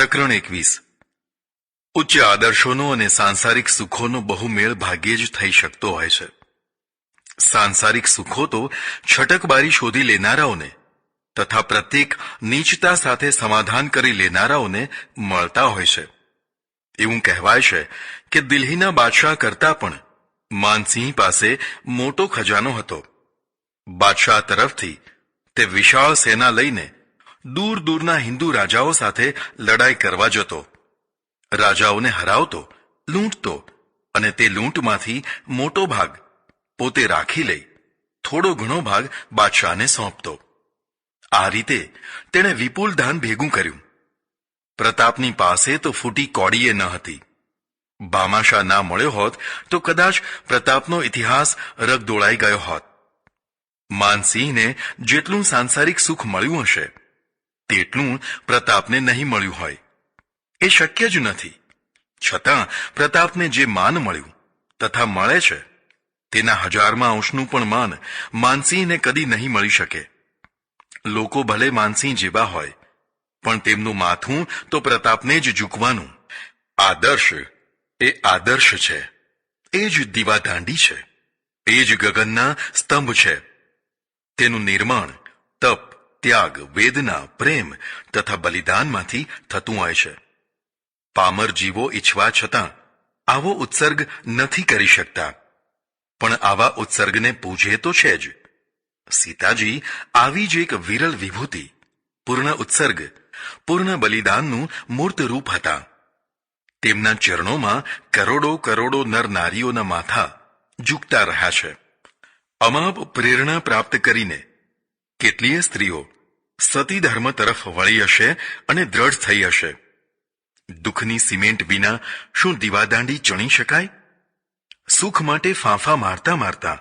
પ્રકરણ 21. ઉચ્ચ આદર્શોનો અને સાંસારિક સુખોનો બહુ મેળ ભાગ્યે જ થઈ શકતો હોય છે. સાંસારિક સુખો તો છટકબારી શોધી લેનારાઓને તથા પ્રત્યેક નીચતા સાથે સમાધાન કરી લેનારાઓને મળતા હોય છે. એવું કહેવાય છે કે દિલ્હીના બાદશાહ કરતા પણ માનસિંહ પાસે મોટો ખજાનો હતો. બાદશાહ તરફથી તે વિશાળ સેના લઈને દૂર દૂરના હિન્દુ રાજાઓ સાથે લડાઈ કરવા જતો. રાજાઓને હરાવતો, લૂંટતો અને તે લૂંટમાંથી મોટો ભાગ પોતે રાખી લઈ થોડો ઘણો ભાગ બાદશાહને સોંપતો. આ રીતે તેણે વિપુલ ધન ભેગું કર્યું. પ્રતાપની પાસે તો ફૂટી કોડીએ ન હતી. ભામાશા ના મળ્યો હોત તો કદાચ પ્રતાપનો ઇતિહાસ રગદોળાઈ ગયો હોત. માનસિંહને જેટલું સાંસારિક સુખ મળ્યું હશે તેટલું પ્રતાપને નહીં મળ્યું હોય. એ શક્ય જ નથી. છતાં પ્રતાપને જે માન મળ્યું તથા મળે છે તેના 1000માં અંશનું પણ માન માનસિંહને કદી નહીં મળી શકે. લોકો ભલે માનસિંહ જેવા હોય પણ તેમનું માથું તો પ્રતાપને જ ઝૂકવાનું. આદર્શ એ આદર્શ છે. એ જ દીવાદાંડી છે. એ જ ગગનના સ્તંભ છે. તેનું નિર્માણ તપ, ત્યાગ, વેદના, પ્રેમ તથા બલિદાનમાંથી થતું હોય છે. પામર જીવો ઈચ્છવા છતાં આવો ઉત્સર્ગ નથી કરી શકતા, પણ આવા ઉત્સર્ગને પૂજે તો છે જ. સીતાજી આવી જ એક વિરલ વિભૂતિ, પૂર્ણ ઉત્સર્ગ, પૂર્ણ બલિદાનનું મૂર્ત રૂપ હતા. તેમના ચરણોમાં કરોડો કરોડો નર નારીઓના માથા ઝૂકતા રહ્યા છે. અમાપ પ્રેરણા પ્રાપ્ત કરીને કેટલીય સ્ત્રીઓ સતી ધર્મ તરફ વળી હશે અને દ્રઢ થઈ હશે. દુઃખની સિમેન્ટ વિના શું દીવાદાંડી ચણી શકાય? સુખ માટે ફાંફા મારતા મારતા,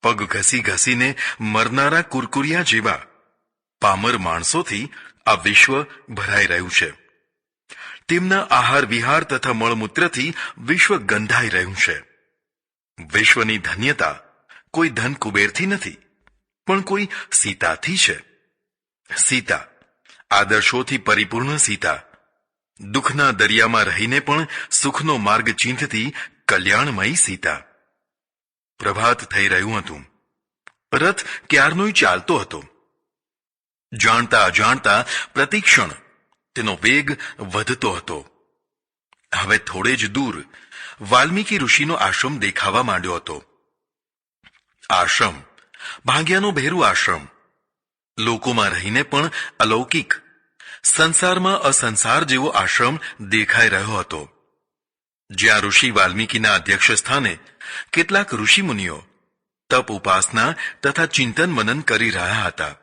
પગ ઘસી ઘસીને મરનારા કુરકુરિયા જેવા પામર માણસોથી આ વિશ્વ ભરાઈ રહ્યું છે. તેમના આહાર વિહાર તથા મળમૂત્રથી વિશ્વ ગંધાઈ રહ્યું છે. વિશ્વની ધન્યતા કોઈ ધન કુબેરથી નથી, પણ કોઈ સીતાથી છે. સીતા, આદર્શોથી પરિપૂર્ણ સીતા, દુઃખના દરિયામાં રહીને પણ સુખનો માર્ગ ચીંધતી કલ્યાણમયી સીતા. પ્રભાત થઈ રહ્યું હતું. રથ ક્યારનોય ચાલતો હતો. જાણતા અજાણતા પ્રતિક્ષણ તેનો વેગ વધતો હતો. હવે થોડે જ દૂર વાલ્મીકી ઋષિનો આશ્રમ દેખાવા માંડ્યો હતો. આશ્રમ ભાગ્યાનો ભેરુ આશ્રમ. લોકોમાં રહીને પણ અલૌકિક, સંસારમાં અસંસાર જેવો આશ્રમ દેખાઈ રહ્યો હતો. જ્યાં ઋષિ વાલ્મીકીના અધ્યક્ષ સ્થાને કેટલાક ઋષિમુનિઓ તપ, ઉપાસના તથા ચિંતન મનન કરી રહ્યા હતા.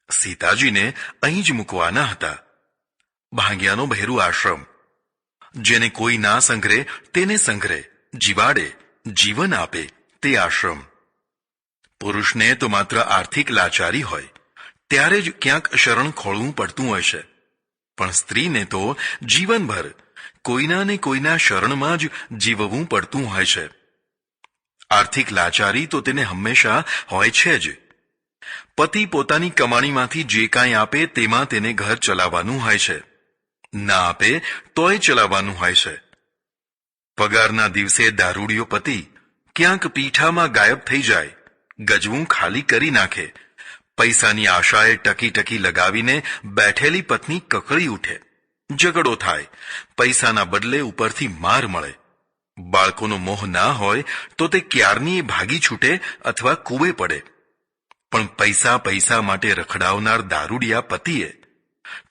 સીતાજીને અહીં જ મૂકવાના હતા. ભાગ્યાનો ભેરુ આશ્રમ. જેને કોઈ ના સંઘરે તેને સંઘરે, જીવાડે, જીવન આપે તે આશ્રમ. પુરુષને તો માત્ર આર્થિક લાચારી હોય ત્યારે જ ક્યાંક શરણ ખોળવું પડતું હોય છે, પણ સ્ત્રીને તો જીવનભર કોઈના ને કોઈના શરણમાં જ જીવવું પડતું હોય છે. આર્થિક લાચારી તો તેને હંમેશા હોય છે જ. પતિ પોતાની કમાણીમાંથી જે કાંઈ આપે તેમાં તેને ઘર ચલાવવાનું હોય છે. ના આપે તોય ચલાવવાનું હોય છે. પગારના દિવસે દારૂડિયો પતિ ક્યાંક પીઠામાં ગાયબ થઈ જાય, ગજવું ખાલી કરી નાખે. પૈસાની આશાએ ટકી ટકી લગાવીને બેઠેલી પત્ની કકળી ઉઠે. ઝઘડો થાય. પૈસાના બદલે ઉપરથી માર મળે. બાળકોનો મોહ ના હોય તો તે ક્યારની ભાગી છૂટે અથવા કૂવે પડે. પણ પૈસા પૈસા માટે રખડાવનાર દારૂડિયા પતિએ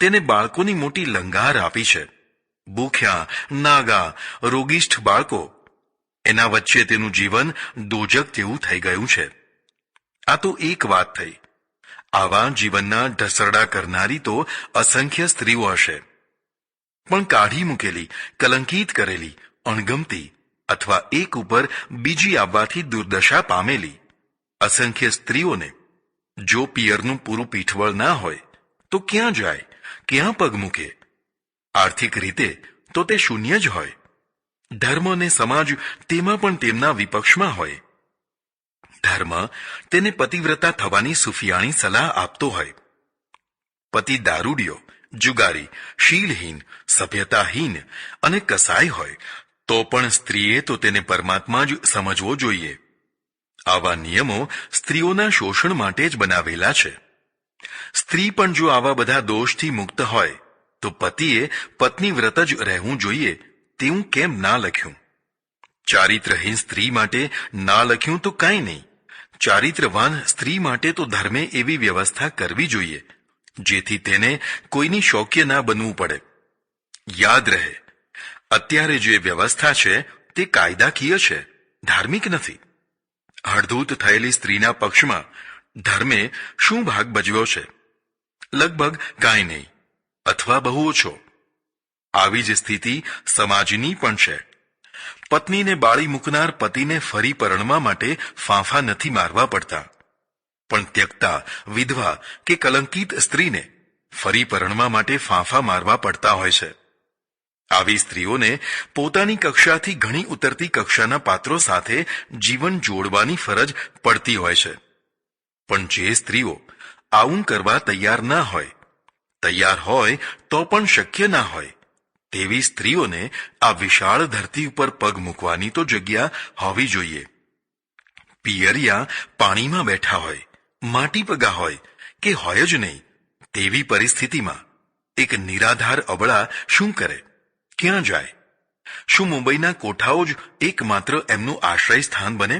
તેને બાળકોની મોટી લંગાર આપી છે. ભૂખ્યા, નાગા, રોગિષ્ઠ બાળકો, એના વચ્ચે તેનું જીવન દોજક જેવું થઈ ગયું છે. આ તો એક વાત થઈ. આવા જીવનના ઢસરડા કરનારી તો અસંખ્ય સ્ત્રીઓ હશે, પણ કાઢી મૂકેલી, કલંકિત કરેલી, અણગમતી અથવા એક ઉપર બીજી આવવાથી દુર્દશા પામેલી અસંખ્ય સ્ત્રીઓને જો પિયરનું પૂરું પીઠબળ ના હોય તો ક્યાં જાય, ક્યાં પગ મૂકે? આર્થિક રીતે તો તે શૂન્ય જ હોય. ધર્મ અને સમાજ તેમાં પણ તેમના વિપક્ષમાં હોય. ધર્મ તેને પતિવ્રતા થવાની સુફિયાણી સલાહ આપતો હોય. પતિ દારૂડિયો જુગારી, શીલહીન, સભ્યતાહીન અને કસાય હોય તો પણ સ્ત્રીએ તો તેને પરમાત્મા જ સમજવો જોઈએ. આવા નિયમો સ્ત્રીઓના શોષણ માટે જ બનાવેલા છે. સ્ત્રી પણ જો આવા બધા દોષથી મુક્ત હોય તો પતિએ પત્નીવ્રત જ રહેવું જોઈએ તેવું કેમ ના લખ્યું? ચારિત્રહીન સ્ત્રી માટે ના લખ્યું તો કાંઈ નહીં. ચારિત્રવાન સ્ત્રી માટે તો ધર્મે એવી વ્યવસ્થા કરવી જોઈએ જેથી તેને કોઈની શોક્ય ના બનવું પડે. યાદ રહે, અત્યારે જે વ્યવસ્થા છે તે કાયદાકીય છે, ધાર્મિક નથી. હળધૂત થયેલી સ્ત્રીના પક્ષમાં ધર્મે શું ભાગ ભજવ્યો છે? લગભગ કાંઈ નહીં, અથવા બહુ ઓછો. આવી જ સ્થિતિ સમાજની પણ છે. પત્નીને બાળી મૂકનાર પતિને ફરી પરણવા માટે ફાંફા નથી મારવા પડતા, પણ ત્યક્તા, વિધવા કે કલંકિત સ્ત્રીને ફરી પરણવા માટે ફાંફા મારવા પડતા હોય છે. આવી સ્ત્રીઓને પોતાની કક્ષાથી ઘણી ઉતરતી કક્ષાના પાત્રો સાથે જીવન જોડવાની ફરજ પડતી હોય છે. પણ જે સ્ત્રીઓ આવું કરવા તૈયાર ના હોય, તૈયાર હોય તો પણ શક્ય ના હોય, તેવી સ્ત્રીઓને આ વિશાળ ધરતી ઉપર પગ મૂકવાની તો જગ્યા હોવી જોઈએ. પિયરિયા પાણીમાં બેઠા હોય, માટી પગા હોય કે હોય જ નહીં, તેવી પરિસ્થિતિમાં એક નિરાધાર અબળા શું કરે, ક્યાં જાય? શું મુંબઈના કોઠાઓ જ એકમાત્ર એમનું આશ્રય સ્થાન બને?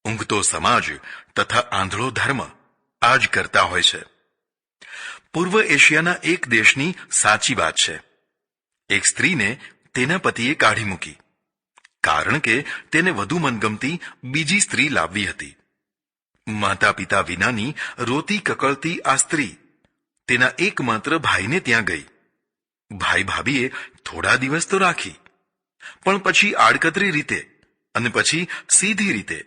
ઊંઘતો સમાજ તથા આંધળો ધર્મ આ જ કરતા હોય છે. પૂર્વ એશિયાના એક દેશની સાચી વાત છે. એક સ્ત્રીને તેના પતિએ કાઢી મૂકી, કારણ કે તેને વધુ મનગમતી બીજી સ્ત્રી લાવવી હતી. માતા પિતા વિનાની રોતી કકળતી આ સ્ત્રી તેના એકમાત્ર ભાઈને ત્યાં ગઈ. ભાઈ ભાભીએ થોડા દિવસ તો રાખી, પણ પછી આડકતરી રીતે અને પછી સીધી રીતે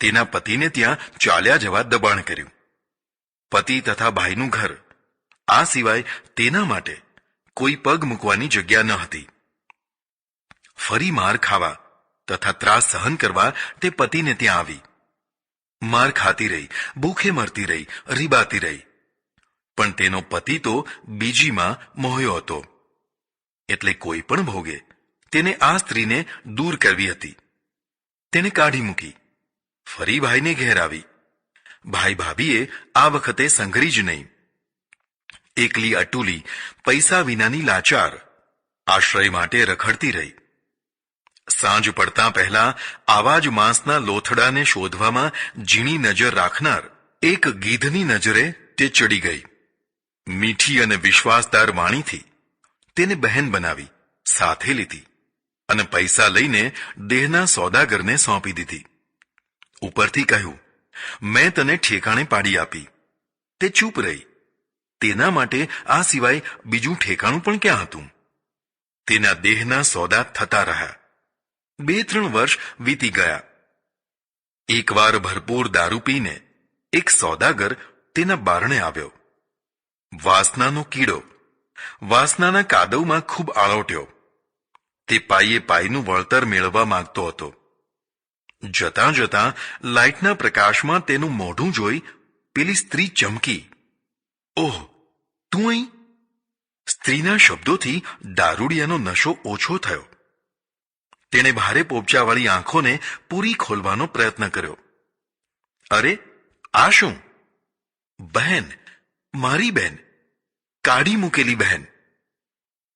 તેના પતિને ત્યાં ચાલ્યા જવા દબાણ કર્યું. પતિ તથા ભાઈનું ઘર, આ સિવાય તેના માટે કોઈ પગ મૂકવાની જગ્યા ન હતી. ફરી માર ખાવા તથા ત્રાસ સહન કરવા તે પતિને ત્યાં આવી. માર ખાતી રહી, ભૂખે મરતી રહી, રીબાતી રહી, પણ તેનો પતિ તો બીજીમાં મોહ્યો હતો. એટલે કોઈ પણ ભોગે તેને આ સ્ત્રીને દૂર કરવી હતી. તેને કાઢી મૂકી, ફરી ભાઈને ઘેર આવી. ભાઈ ભાભીએ આ વખતે સંઘરી જ નહીં. એકલી અટુલી, પૈસા વિનાની લાચાર, આશ્રય માટે રખડતી રહી. સાંજ પડતા પહેલા આવા જ માંસના લોથડાને શોધવામાં ઝીણી નજર રાખનાર એક ગીધની નજરે તે ચડી ગઈ. મીઠી અને વિશ્વાસદાર વાણીથી તેને બહેન બનાવી, સાથે લીધી અને પૈસા લઈને દેહના સોદાગરને સોંપી દીધી. ઉપરથી કહ્યું, મેં તને ઠેકાણે પાડી આપી. તે ચૂપ રહી. તેના માટે આ સિવાય બીજું ઠેકાણું પણ ક્યાં હતું? તેના દેહના સોદા થતા રહ્યા. 2-3 વર્ષ વીતી ગયા. એકવાર ભરપૂર દારૂ પીને એક સોદાગર તેના બારણે આવ્યો. વાસનાનો કીડો વાસનાના કાદવમાં ખૂબ આળોટ્યો. તે પાયે પાયનું વળતર મેળવવા માંગતો હતો. જતાં જતાં લાઇટના પ્રકાશમાં તેનું મોઢું જોઈ પેલી સ્ત્રી ચમકી. ઓહ, તું અહીં? સ્ત્રીના શબ્દોથી દારૂડિયાનો નશો ઓછો થયો. તેણે ભારે પોપચાવાળી આંખોને પૂરી ખોલવાનો પ્રયત્ન કર્યો. અરે, આ શું? બહેન, મારી બહેન, કાઢી મૂકેલી બહેન.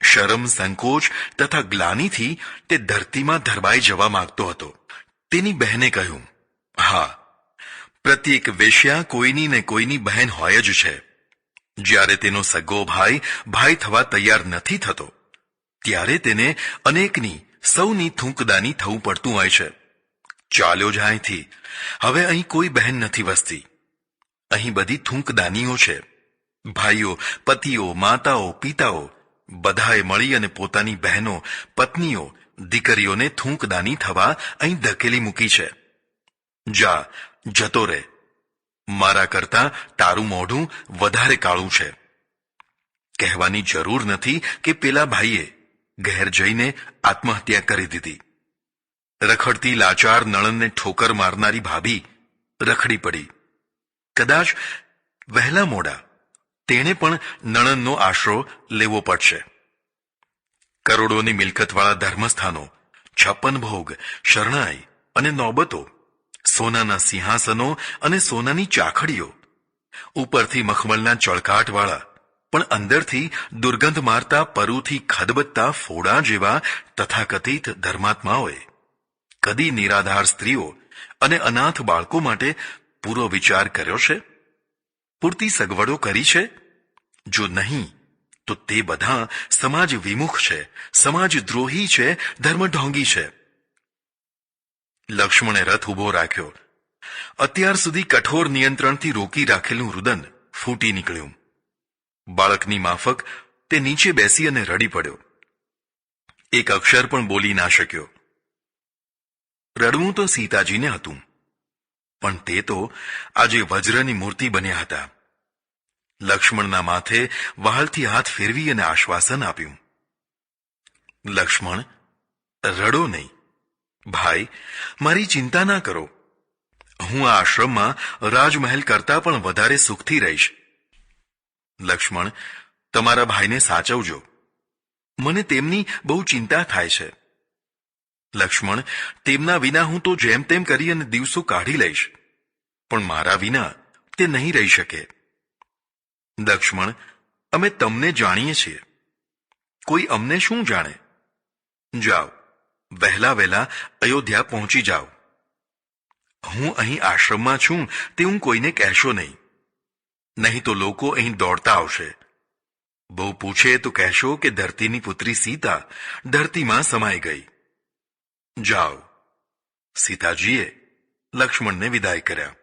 શરમ, સંકોચ તથા ગ્લાનીથી તે ધરતીમાં ધરબાઈ જવા માંગતો હતો. તેની બહેને કહ્યું, હા, પ્રત્યેક વેશ્યા કોઈની ને કોઈની બહેન હોય જ છે. જ્યારે તેનો સગો ભાઈ ભાઈ થવા તૈયાર નથી થતો, ત્યારે તેને અનેકની, સૌની થૂંકદાની થવું પડતું હોય છે. ચાલ્યો જ અહીંથી. હવે અહીં કોઈ બહેન નથી વસતી. અહીં બધી થૂંકદાનીઓ છે. ભાઈઓ, પતિઓ, માતાઓ, પિતાઓ બધાએ મળી અને પોતાની બહેનો, પત્નીઓ, દીકરીઓને થૂંકદાની થવા અહીં ધકેલી મૂકી છે. જા, જતો રહે. મારા કરતાં તારું મોઢું વધારે કાળું છે. કહેવાની જરૂર નથી કે પેલા ભાઈએ ઘેર જઈને આત્મહત્યા કરી દીધી. રખડતી લાચાર નણંદને ઠોકર મારનારી ભાભી રખડી પડી. કદાચ વહેલા મોડા તેણે પણ નણંદનો આશરો લેવો પડશે. કરોડોની મિલકતવાળા ધર્મસ્થાનો, 56 ભોગ, શરણાઈ અને નોબતો, સોનાના સિંહાસનો અને સોનાની ચાખડીઓ, ઉપરથી મખમલના ચળકાટવાળા પણ અંદરથી દુર્ગંધ મારતા પરુથી ખદબદતા ફોડા જેવા તથાકથિત ધર્માત્માઓએ કદી નિરાધાર સ્ત્રીઓ અને અનાથ બાળકો માટે પૂરો વિચાર કર્યો છે? પૂરતી સગવડો કરી છે? જો નહીં તો તે બધા સમાજ વિમુખ છે, સમાજ દ્રોહી છે, ધર્મઢોંગી છે. લક્ષ્મણે રથ ઉભો રાખ્યો. અત્યાર સુધી કઠોર નિયંત્રણથી રોકી રાખેલું રુદન ફૂટી નીકળ્યું. બાળકની માફક તે નીચે બેસી અને રડી પડ્યો. એક અક્ષર પણ બોલી ના શક્યો. રડવું તો સીતાજીને હતું, પણ તે તો આજે વજ્રની મૂર્તિ બન્યા હતા. લક્ષ્મણના માથે વહાલથી હાથ ફેરવી અને આશ્વાસન આપ્યું. લક્ષ્મણ, રડો નહીં. ભાઈ, મારી ચિંતા ના કરો. હું આ આશ્રમમાં રાજમહેલ કરતા પણ વધારે સુખથી રહીશ. લક્ષ્મણ, તમારા ભાઈને સાચવજો. મને તેમની બહુ ચિંતા થાય છે. લક્ષ્મણ, તેમના વિના હું તો જેમ તેમ કરી અને દિવસો કાઢી લઈશ, પણ મારા વિના તે નહીં રહી શકે. લક્ષ્મણ, અમે તમને જાણીએ છીએ, કોઈ અમને શું જાણે? જાઓ, વહેલા વહેલા અયોધ્યા પહોંચી જાઓ. હું અહીં આશ્રમમાં છું તે હું કોઈને કહેશો નહીં, નહીં તો લોકો અહીં દોડતા આવશે. બહુ પૂછે તો કહેશો કે ધરતીની પુત્રી સીતા ધરતીમાં સમાઈ ગઈ. જાઓ. સીતાજીએ લક્ષ્મણને વિદાય કર્યા.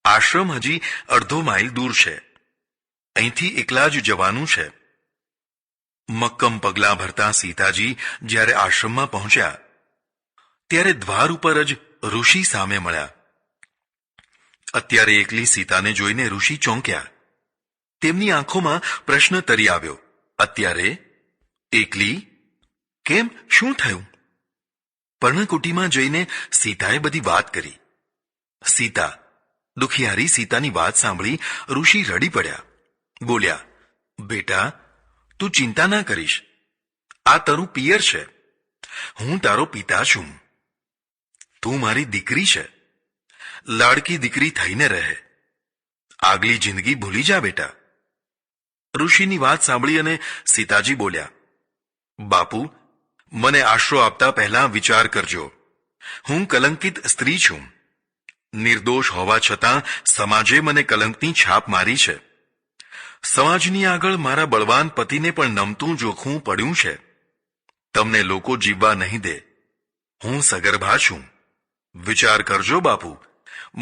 આશ્રમ હજી અડધો માઇલ દૂર છે. અહીંથી એકલા જ જવાનું છે. મક્કમ પગલાં ભરતા સીતાજી જ્યારે આશ્રમમાં પહોંચ્યા ત્યારે દ્વાર ઉપર જ ઋષિ સામે મળ્યા. અત્યારે એકલી સીતાને જોઈને ઋષિ ચોંક્યા. તેમની આંખોમાં પ્રશ્ન તરી આવ્યો. અત્યારે એકલી? કેમ, શું થયું? પર્ણકુટીમાં જઈને સીતાએ બધી વાત કરી. સીતા, દુખિયારી સીતાની વાત સાંભળી ઋષિ રડી પડ્યા. બોલ્યા, બેટા, તું ચિંતા ના કરીશ. આ તારું પિયર છે. હું તારો પિતા છું. તું મારી દીકરી છે. લાડકી દીકરી થઈને રહે. આગલી જિંદગી ભૂલી જા બેટા. ઋષિની વાત સાંભળી અને સીતાજી બોલ્યા, બાપુ, મને આશરો આપતા પહેલા વિચાર કરજો. હું કલંકિત સ્ત્રી છું. નિર્દોષ હોવા છતાં સમાજે મને કલંકની છાપ મારી છે. સમાજની આગળ મારા બળવાન પતિને પણ નમતું જોખવું પડ્યું છે. તમને લોકો જીવવા નહીં દે. હું સગર્ભા છું. વિચાર કરજો બાપુ,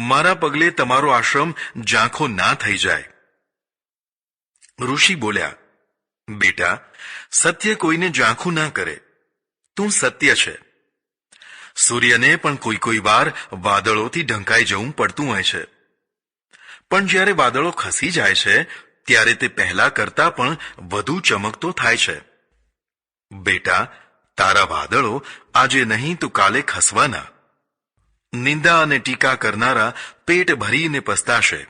મારા પગલે તમારો આશ્રમ ઝાંખો ના થઈ જાય. ઋષિ બોલ્યા, બેટા, સત્ય કોઈને ઝાંખું ના કરે. તું સત્ય છે. સૂર્યને પણ કોઈ વાર વાદળોથી ઢંકાઈ જવું પડતું હોય છે, પણ જ્યારે વાદળો ખસી જાય છે ત્યારે તે પહેલા કરતા પણ વધુ ચમકતો થાય છે. બેટા, તારા વાદળો આજે નહીં તો કાલે ખસવાના. નિંદા અને ટીકા કરનારા પેટ ભરીને પસ્તાશે.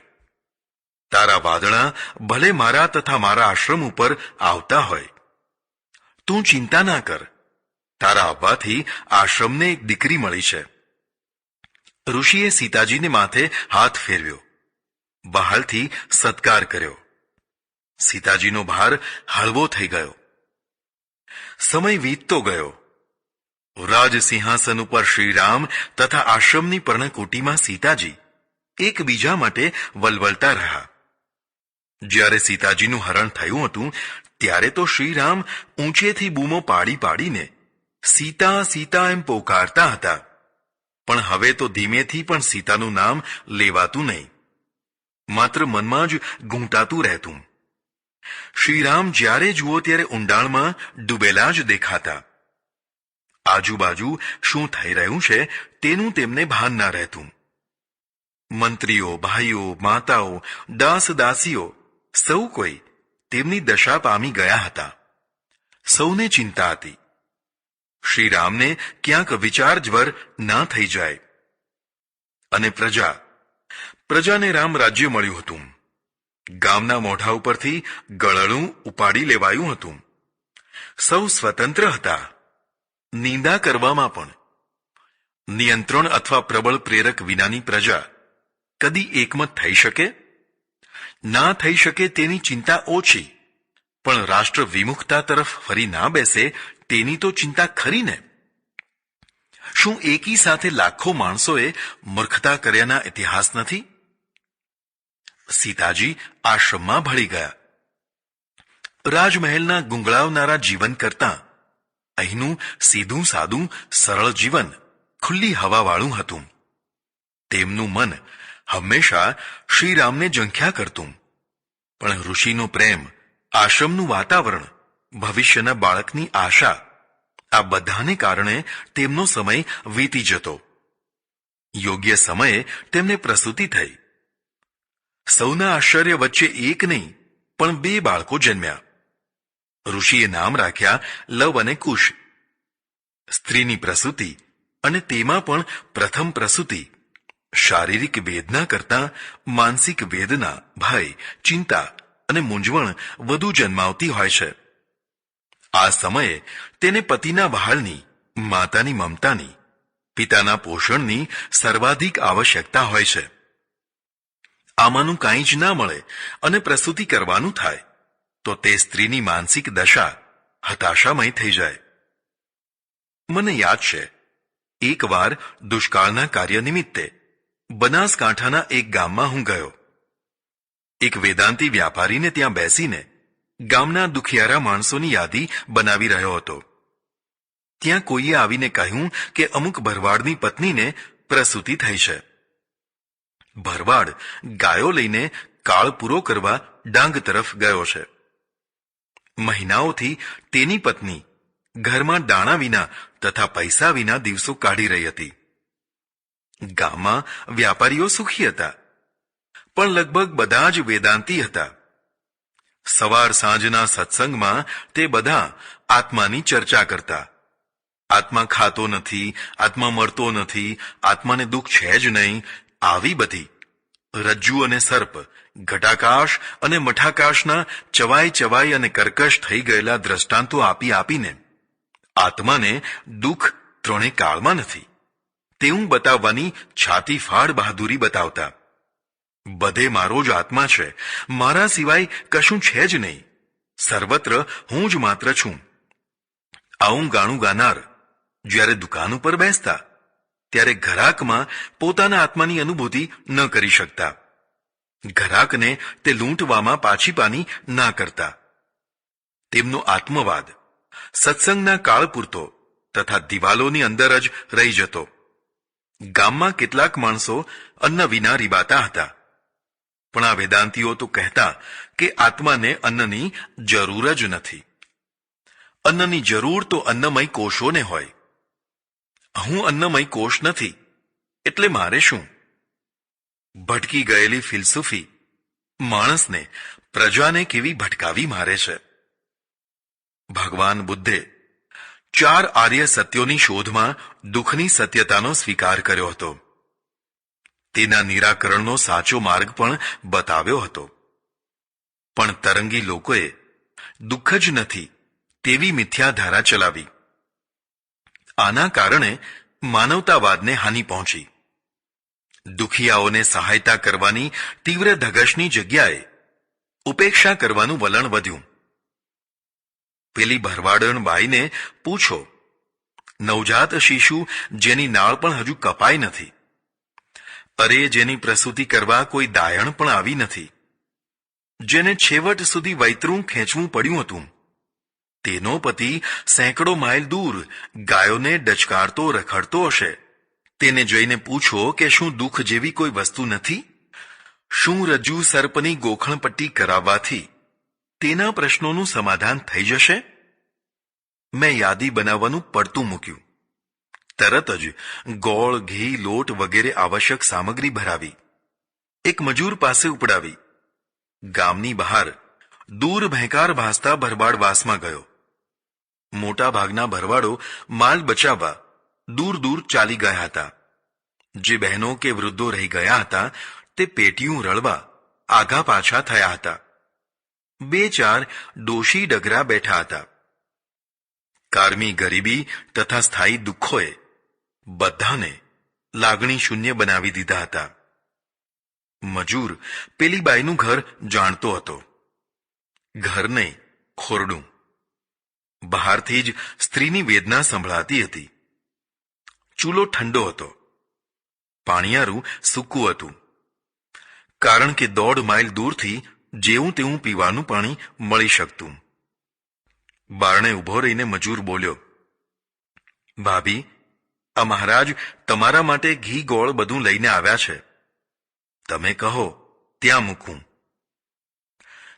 તારા વાદળા ભલે મારા તથા મારા આશ્રમ ઉપર આવતા હોય. તું ચિંતા ના કર. તારા આવવાથી આશ્રમને એક દીકરી મળી છે. ઋષિએ સીતાજીને માથે હાથ ફેરવ્યો. બહાલથી સત્કાર કર્યો. સીતાજીનો ભાર હળવો થઈ ગયો. સમય વીતતો ગયો. રાજ સિંહાસન ઉપર શ્રીરામ તથા આશ્રમની પર્ણકુટીમાં સીતાજી એકબીજા માટે વલવલતા રહ્યા. જ્યારે સીતાજીનું હરણ થયું હતું ત્યારે તો શ્રીરામ ઊંચેથી બૂમો પાડી પાડીને સીતા સીતા એમ પોકારતા હતા, પણ હવે તો ધીમેથી પણ સીતાનું નામ લેવાતું નહીં. માત્ર મનમાં જ ગૂંટાતું રહેતું. શ્રીરામ જ્યારે જુઓ ત્યારે ઊંડાણમાં ડૂબેલા જ દેખાતા. આજુબાજુ શું થઈ રહ્યું છે તેનું તેમને ભાન ના રહેતું. મંત્રીઓ, ભાઈઓ, માતાઓ, દાસ દાસીઓ સૌ કોઈ તેમની દશા પામી ગયા હતા. સૌને ચિંતા હતી. શ્રીરામને ક્યાંક વિચારજ્વર ના થઈ જાય. અને પ્રજાને રામ રાજ્ય મળ્યું હતું. ગામના મોઢા ઉપરથી ગળણું ઉપાડી લેવાયું હતું. સૌ સ્વતંત્ર હતા. નિંદા કરવામાં પણ. નિયંત્રણ અથવા પ્રબળ પ્રેરક વિનાની પ્રજા કદી એકમત થઈ શકે? ના થઈ શકે તેની ચિંતા ઓછી, પણ રાષ્ટ્ર વિમુખતા તરફ ફરી ના બેસે તેની તો ચિંતા ખરી ને. શું એકી સાથે લાખો માણસોએ મૂર્ખતા કર્યાના ઇતિહાસ નથી? સીતાજી આશ્રમમાં ભળી ગયા. રાજમહેલના ગુંગળાવનારા જીવન કરતાં અહીંનું સીધું સાદું સરળ જીવન ખુલ્લી હવાવાળું હતું. તેમનું મન હંમેશા શ્રીરામને ઝંખ્યા કરતું. પણ ઋષિનો પ્રેમ, આશ્રમનું વાતાવરણ, ભવિષ્યના બાળકની આશા, આ બધાને કારણે તેમનો સમય વીતી જતો. યોગ્ય સમયે તેમને પ્રસૂતિ થઈ. સૌના આશ્ચર્ય વચ્ચે એક નહીં પણ 2 બાળકો જન્મ્યા. ઋષિએ નામ રાખ્યા લવ અને કુશ. સ્ત્રીની પ્રસૂતિ, અને તેમાં પણ પ્રથમ પ્રસૂતિ, શારીરિક વેદના કરતાં માનસિક વેદના, ભય, ચિંતા અને મૂંઝવણ વધુ જન્માવતી હોય છે. આ સમયે તેને પતિના વહાલની, માતાની મમતાની, પિતાના પોષણની સર્વાધિક આવશ્યકતા હોય છે. આમાંનું કાંઈ જ ના મળે અને પ્રસૂતિ કરવાનું થાય તો તે સ્ત્રીની માનસિક દશા હતાશામય થઈ જાય. મને યાદ છે, એકવાર દુષ્કાળના કાર્ય નિમિત્તે બનાસકાંઠાના એક ગામમાં હું ગયો. એક વેદાંતી વ્યાપારીને ત્યાં બેસીને ગામના દુખિયારા માણસોની યાદી બનાવી રહ્યો હતો. ત્યાં કોઈએ આવીને કહ્યું કે અમુક ભરવાડની પત્નીને પ્રસૂતિ થઈ છે. ભરવાડ ગાયો લઈને કાળ પૂરો કરવા ડાંગ તરફ ગયો છે. મહિનાઓથી તેની પત્ની ઘરમાં દાણા વિના તથા પૈસા વિના દિવસો કાઢી રહી હતી. ગામમાં વ્યાપારીઓ સુખી હતા, પણ લગભગ બધા જ વેદાંતી હતા. સવાર સાંજના સત્સંગમાં તે બધા આત્માની ચર્ચા કરતા. આત્મા ખાતો નથી, આત્મા મરતો નથી, આત્માને દુઃખ છે જ નહીં, આવી બધી રજ્જુ અને સર્પ, ઘટાકાશ અને મઠાકાશના ચવાઈ ચવાઈ અને કર્કશ થઈ ગયેલા દ્રષ્ટાંતો આપી આપીને આત્માને દુઃખ ત્રણે કાળમાં નથી તેવું બતાવવાની છાતી ફાડ બહાદુરી બતાવતા. બધે મારો જ આત્મા છે, મારા સિવાય કશું છે જ નહીં, સર્વત્ર હું જ માત્ર છું. આવું ગાણું ગાનાર જ્યારે દુકાન ઉપર બેસતા ત્યારે ઘરાકમાં પોતાના આત્માની અનુભૂતિ ન કરી શકતા. ઘરાકને તે લૂંટવામાં પાછીપાની ના કરતા. તેમનો આત્મવાદ સત્સંગના કાળ પૂરતો તથા દિવાલોની અંદર જ રહી જતો. ગામમાં કેટલાક માણસો અન્ન વિના રીબાતા હતા, પણ આ વેદાંતીઓ તો કહેતા કે આત્માને અન્નની જરૂર જ નથી. અન્નની જરૂર તો અન્નમય કોષોને હોય. હું અન્નમય કોષ નથી, એટલે મારે શું? ભટકી ગયેલી ફિલસૂફી માણસને, પ્રજાને કેવી ભટકાવી મારે છે. ભગવાન બુદ્ધે 4 આર્ય સત્યોની શોધમાં દુઃખની સત્યતાનો સ્વીકાર કર્યો હતો. તેના નિરાકરણનો સાચો માર્ગ પણ બતાવ્યો હતો. પણ તરંગી લોકોએ દુઃખ જ નથી તેવી મિથ્યાધારા ચલાવી. આના કારણે માનવતાવાદને હાનિ પહોંચી. દુખિયાઓને સહાયતા કરવાની તીવ્ર ધગશની જગ્યાએ ઉપેક્ષા કરવાનું વલણ વધ્યું. પેલી ભરવાડણ બાઈને પૂછો, નવજાત શિશુ જેની નાળ પણ હજુ કપાઈ નથી, અરે જેની પ્રસૂતિ કરવા કોઈ દાયણ પણ આવી નથી, જેને છેવટ સુધી વૈતરું ખેંચવું પડ્યું હતું, તેનો પતિ સેંકડો માઇલ દૂર ગાયોને ડચકારતો રખડતો હશે, તેને જઈને પૂછો કે શું દુઃખ જેવી કોઈ વસ્તુ નથી? શું રજ્જુ સર્પની ગોખણપટ્ટી કરાવવાથી તેના પ્રશ્નોનું સમાધાન થઈ જશે? મેં યાદી બનાવવાનું પડતું મૂક્યું. તરત જ ગોળ, ઘી, લોટ વગેરે આવશ્યક સામગ્રી ભરાવી. એક મજૂર પાસે ઉપડાવી. ગામની બહાર દૂર ભેંકાર ભાસતા ભરવાડવાસમાં ગયો. મોટા ભાગના ભરવાડો માલ બચાવવા દૂર દૂર ચાલી ગયા હતા. જે બહેનો કે વૃદ્ધો રહી ગયા હતા તે પેટીયું રળવા આગા પાછા થયા હતા. 2-4 ડોશી ડગરા બેઠા હતા. કારમી ગરીબી તથા સ્થાયી દુઃખોએ બધાને લાગણી શૂન્ય બનાવી દીધા હતા. મજૂર પેલી બાઈનું ઘર જાણતો હતો. ઘર નહીં, ખોરડું. બહારથી જ સ્ત્રીની વેદના સંભળાતી હતી. ચૂલો ઠંડો હતો. પાણીયારું સૂકું હતું, કારણ કે 1.5 માઇલ દૂરથી જેવું તેવું પીવાનું પાણી મળી શકતું. બારણે ઊભો રહીને મજૂર બોલ્યો, ભાભી, આ મહારાજ તમારા માટે ઘી ગોળ બધું લઈને આવ્યા છે. તમે કહો ત્યાં મૂકું.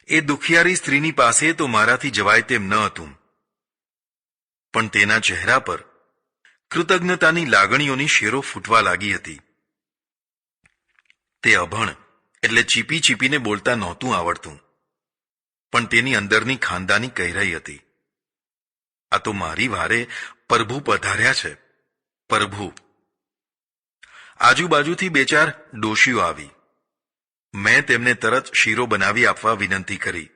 એ દુખિયારી સ્ત્રીની પાસે તો મારાથી જવાય તેમ ન હતું, પણ તેના ચહેરા પર કૃતજ્ઞતાની લાગણીઓની શેરો ફૂટવા લાગી હતી. તે અભણ એટલે ચીપી ચીપીને બોલતા નહોતું આવડતું, પણ તેની અંદરની ખાનદાની કહી રહી હતી, આ તો મારી વારે પ્રભુ પધાર્યા છે, પ્રભુ. આજુબાજુથી 2-4 ડોશીઓ આવી. મેં તેમને તરત શીરો બનાવી આપવા વિનંતી કરી.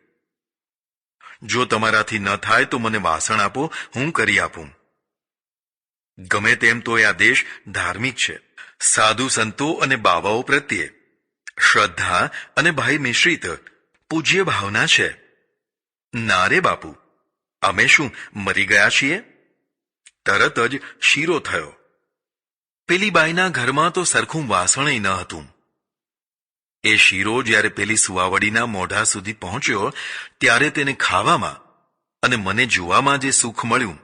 જો તમારાથી ન થાય તો મને વાસણ આપો, હું કરી આપું. ગમે તેમ તો આ દેશ ધાર્મિક છે. સાધુ સંતો અને બાવાઓ પ્રત્યે શ્રદ્ધા અને ભાઈ મિશ્રિત પૂજ્ય ભાવના છે. ના રે બાપુ, અમે શું મરી ગયા છીએ? તરત જ શીરો થયો. પેલી બાઈના ઘરમાં તો સરખું વાસણય ન હતું. એ શીરો જ્યારે પેલી સુવાવડીના મોઢા સુધી પહોંચ્યો ત્યારે તેને ખાવામાં અને મને જોવામાં જે સુખ મળ્યું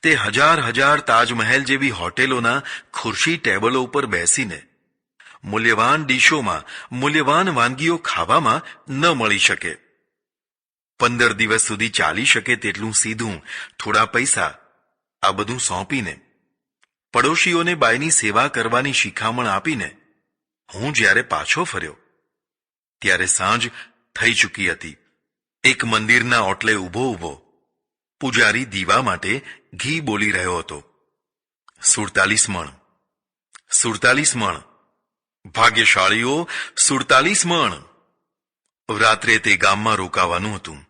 તે 1000 તાજમહેલ જેવી હોટેલોના ખુરશી ટેબલો ઉપર બેસીને મૂલ્યવાન ડીશોમાં મૂલ્યવાન વાનગીઓ ખાવામાં ન મળી શકે. 15 દિવસ સુધી ચાલી શકે તેટલું સીધું, થોડા પૈસા, આ બધું સોંપીને પડોશીઓને બાઈની સેવા કરવાની શિખામણ આપીને હું જ્યારે પાછો ફર્યો ત્યારે સાંજ થઈ ચૂકી હતી. એક મંદિરના ઓટલે ઊભો પૂજારી દીવા માટે ઘી બોલી રહ્યો હતો. 47 મણ, 47 મણ, ભાગ્યશાળીઓ 47 મણ. રાત્રે તે ગામમાં રોકાવાનું હતું.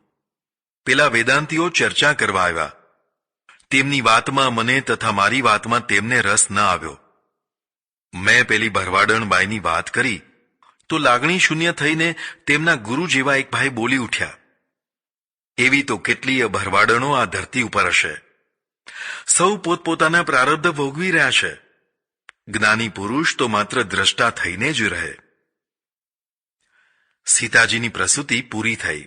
પેલા વેદાંતીઓ ચર્ચા કરવા આવ્યા. તેમની વાતમાં મને તથા મારી વાતમાં તેમને રસ ન આવ્યો. મેં પેલી ભરવાડણ બાઈની વાત કરી તો લાગણી શૂન્ય થઈને તેમના ગુરુ જેવા એક ભાઈ બોલી ઉઠ્યા, એવી તો કેટલીય ભરવાડણો આ ધરતી ઉપર હશે. સૌ પોતપોતાના પ્રારબ્ધ ભોગવી રહ્યા છે. જ્ઞાની પુરુષ તો માત્ર દ્રષ્ટા થઈને જ રહે. સીતાજીની પ્રસૂતિ પૂરી થઈ.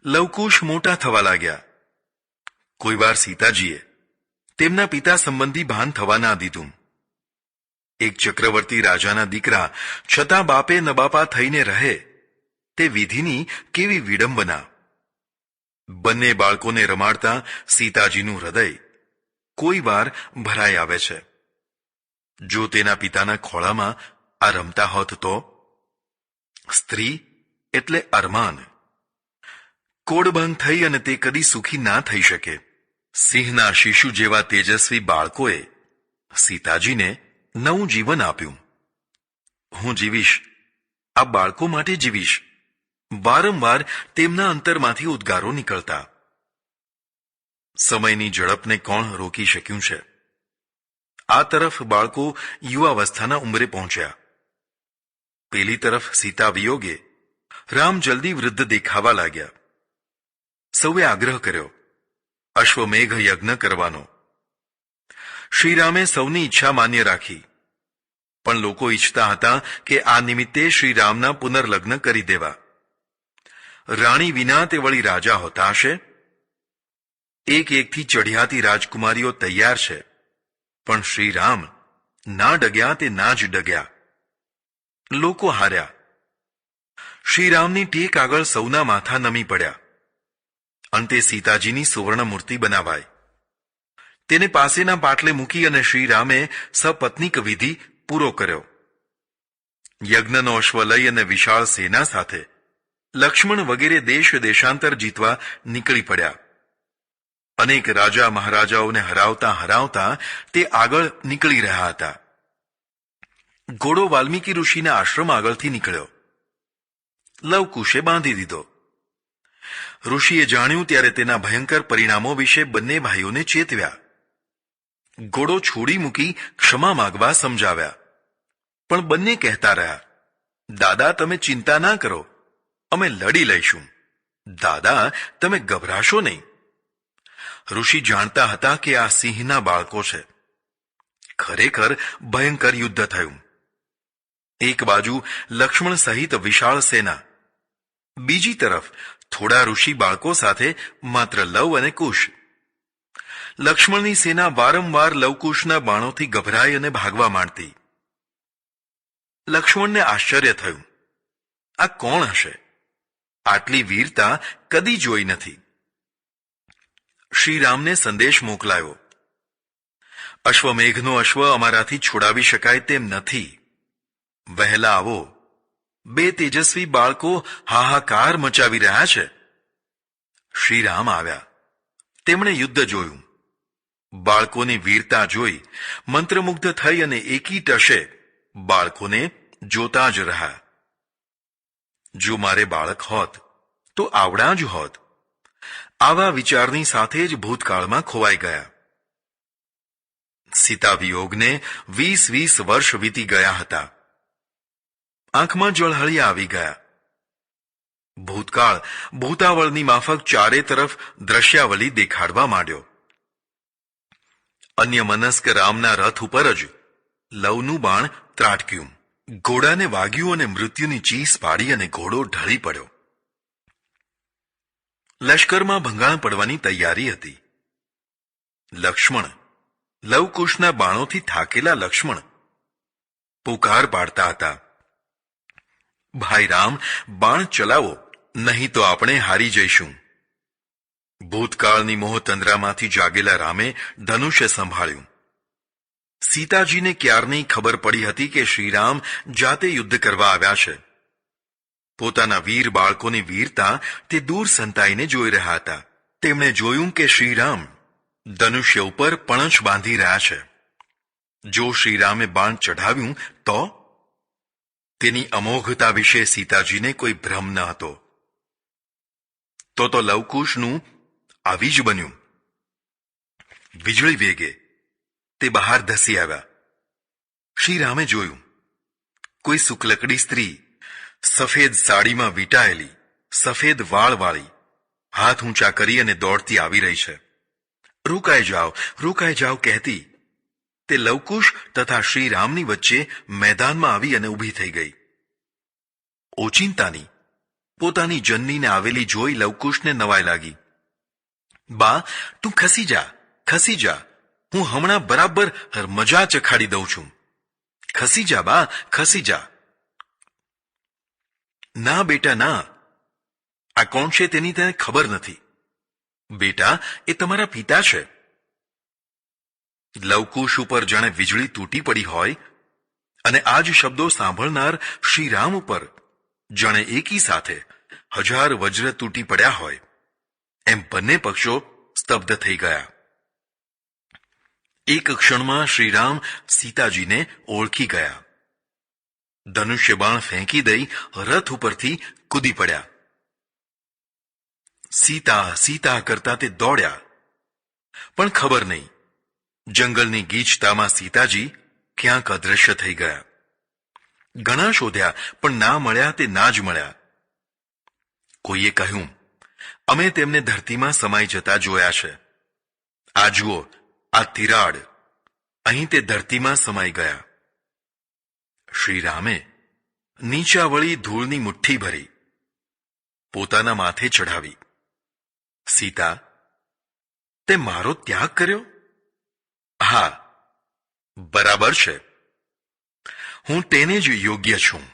લવકુશ મોટા થવા લાગ્યા. કોઈ વાર સીતાજીએ તેમના પિતા સંબંધી ભાન થવા ના દીધું. એક ચક્રવર્તી રાજાના દીકરા છતાં બાપે નબાપા થઈને રહે તે વિધિની કેવી વિડંબના. બંને બાળકોને રમાડતા સીતાજીનું હૃદય કોઈ વાર ભરાઈ આવે છે. જો તેના પિતાના ખોળામાં આ રમતા હોત તો? સ્ત્રી એટલે અરમાન. કોડભંગ થઈ અને તે કદી સુખી ના થઈ શકે. સિંહના શિશુ જેવા તેજસ્વી બાળકોએ સીતાજીને નવું જીવન આપ્યું. હું જીવીશ, આ બાળકો માટે જીવીશ. વારંવાર તેમના અંતરમાંથી ઉદ્ગારો નીકળતા. સમયની ઝડપને કોણ રોકી શક્યું છે? આ તરફ બાળકો યુવાવસ્થાના ઉંમરે પહોંચ્યા. પેલી તરફ સીતા વિયોગે રામ જલ્દી વૃદ્ધ દેખાવા લાગ્યા. સૌએ આગ્રહ કર્યો અશ્વમેઘ યજ્ઞ કરવાનો. શ્રીરામે સૌની ઈચ્છા માન્ય રાખી, પણ લોકો ઈચ્છતા હતા કે આ નિમિત્તે શ્રીરામના પુનર્લગ્ન કરી દેવા. રાણી વિના તે વળી રાજા હોતા હશે? એક એકથી ચઢિયાતી રાજકુમારીઓ તૈયાર છે, પણ શ્રીરામ ના ડગ્યા તે ના જ ડગ્યા. લોકો હાર્યા. શ્રીરામની ટેક આગળ સૌના માથા નમી પડ્યા. અંતે સીતાજીની સુવર્ણ મૂર્તિ બનાવાઈ. તેને પાસેના પાટલે મૂકી અને શ્રીરામે સપત્નીક વિધિ પૂરો કર્યો. યજ્ઞનો અશ્વ લઈ અને વિશાળ સેના સાથે લક્ષ્મણ વગેરે દેશ દેશાંતર જીતવા નીકળી પડ્યા. અનેક રાજા મહારાજાઓને હરાવતા હરાવતા તે આગળ નીકળી રહ્યા હતા. ઘોડો વાલ્મીકી ઋષિના આશ્રમ આગળથી નીકળ્યો. લવકુશે બાંધી દીધો. ઋષિએ જાણ્યું ત્યારે તેના ભયંકર પરિણામો વિશે બંને ભાઈઓને ચેતવ્યા. ઘોડો છોડી મૂકી ક્ષમા માગવા સમજાવ્યા, પણ બંને કહેતા રહ્યા, દાદા તમે ચિંતા ના કરો, અમે લડી લઈશું. દાદા તમે ગભરાશો નહીં. ઋષિ જાણતા હતા કે આ સિંહના બાળકો છે. ખરેખર ભયંકર યુદ્ધ થયું. એક બાજુ લક્ષ્મણ સહિત વિશાળ સેના, બીજી તરફ થોડા ઋષિ બાળકો સાથે માત્ર લવ અને કુશ. લક્ષ્મણની સેના વારંવાર લવકુશના બાણોથી ગભરાઈ અને ભાગવા માંડતી. લક્ષ્મણને આશ્ચર્ય થયું, આ કોણ હશે? આટલી વીરતા કદી જોઈ નથી. શ્રીરામને સંદેશ મોકલાયો, અશ્વમેઘનો અશ્વ અમારાથી છોડાવી શકાય તેમ નથી. વહેલા આવો. બે તેજસ્વી બાળકો હાહાકાર મચાવી રહ્યા છે. શ્રીરામ આવ્યા. તેમણે યુદ્ધ જોયું. બાળકોની વીરતા જોઈ મંત્રમુગ્ધ થઈ અને એકી ટશે બાળકોને જોતા જ રહ્યા. જો મારે બાળક હોત તો આવડા જ હોત. આવા વિચારની સાથે જ ભૂતકાળમાં ખોવાઈ ગયા. સીતા વિયોગને 20 વર્ષ વીતી ગયા હતા. આંખમાં જળહળિયા આવી ગયા. ભૂતકાળ ભૂતાવળની માફક ચારે તરફ દ્રશ્યાવલી દેખાડવા માંડ્યો. અન્ય મનસ્ક રામના રથ ઉપર જ લવનું બાણ ત્રાટક્યું. ઘોડાને વાગ્યું અને મૃત્યુની ચીસ પાડી અને ઘોડો ઢળી પડ્યો. લશ્કરમાં ભંગાણ પડવાની તૈયારી હતી. લક્ષ્મણ, લવકુશના બાણોથી થાકેલા લક્ષ્મણ પુકાર પાડતા હતા, ભાઈ રામ, બાણ ચલાવો, નહીં તો આપણે હારી જઈશું. ભૂતકાળની મોહતંદ્રામાંથી જાગેલા રામે ધનુષ્ય સંભાળ્યું. સીતાજીને ક્યારની ખબર પડી હતી કે શ્રીરામ જાતે યુદ્ધ કરવા આવ્યા છે. પોતાના વીર બાળકોની વીરતા તે દૂર સંતાઈને જોઈ રહ્યા હતા. તેમણે જોયું કે શ્રીરામ ધનુષ્ય ઉપર પણછ બાંધી રહ્યા છે. જો શ્રીરામે બાણ ચઢાવ્યું તો? તેની અમોઘતા વિશે સીતાજીને કોઈ ભ્રમ ન હતો. તો લવકુશનું આવી જ બન્યું. વીજળી વેગે તે બહાર ધસી આવ્યા. શ્રીરામે જોયું, કોઈ શુક્લકડી સ્ત્રી સફેદ સાડીમાં વીંટાયેલી, સફેદ વાળવાળી, હાથ ઊંચા કરી અને દોડતી આવી રહી છે. રોકાઈ જાઓ કહેતી તે લવકુશ તથા શ્રીરામની વચ્ચે મેદાનમાં આવી અને ઊભી થઈ ગઈ. ઓચિંતાની પોતાની જનનીને આવેલી જોઈ લવકુશને નવાઈ લાગી. બા, તું ખસી જા, હું હમણાં બરાબર મજા ચખાડી દઉં છું. ખસી જા બા, ખસી જા. ના બેટા ના, આ કોણ છે તેની તને ખબર નથી. બેટા, એ તમારા પિતા છે. લવકુશ ઉપર જાણે વીજળી તૂટી પડી હોય અને આ જ શબ્દો સાંભળનાર શ્રીરામ ઉપર જાણે એકી સાથે 1000 વજ્ર તૂટી પડ્યા હોય એમ બંને પક્ષો સ્તબ્ધ થઈ ગયા. એક ક્ષણમાં શ્રીરામ સીતાજીને ઓળખી ગયા. ધનુષ્ય બાણ ફેંકી દઈ રથ ઉપરથી કૂદી પડ્યા. સીતા સીતા કરતા તે દોડ્યા, પણ ખબર નહીં, જંગલની ગીચતામાં સીતાજી ક્યાંક અદ્રશ્ય થઈ ગયા. ઘણા શોધ્યા પણ ના મળ્યા તે ના જ મળ્યા. કોઈએ કહ્યું, અમે તેમને ધરતીમાં સમાઈ જતા જોયા છે. આ જુઓ, આ તિરાડ, અહીં તે ધરતીમાં સમાઈ ગયા. શ્રીરામે નીચા વળી ધૂળની મુઠ્ઠી ભરી પોતાના માથે ચઢાવી. સીતા, તે મારો ત્યાગ કર્યો? હા, બરાબર છે. હું તેને જ યોગ્ય છું.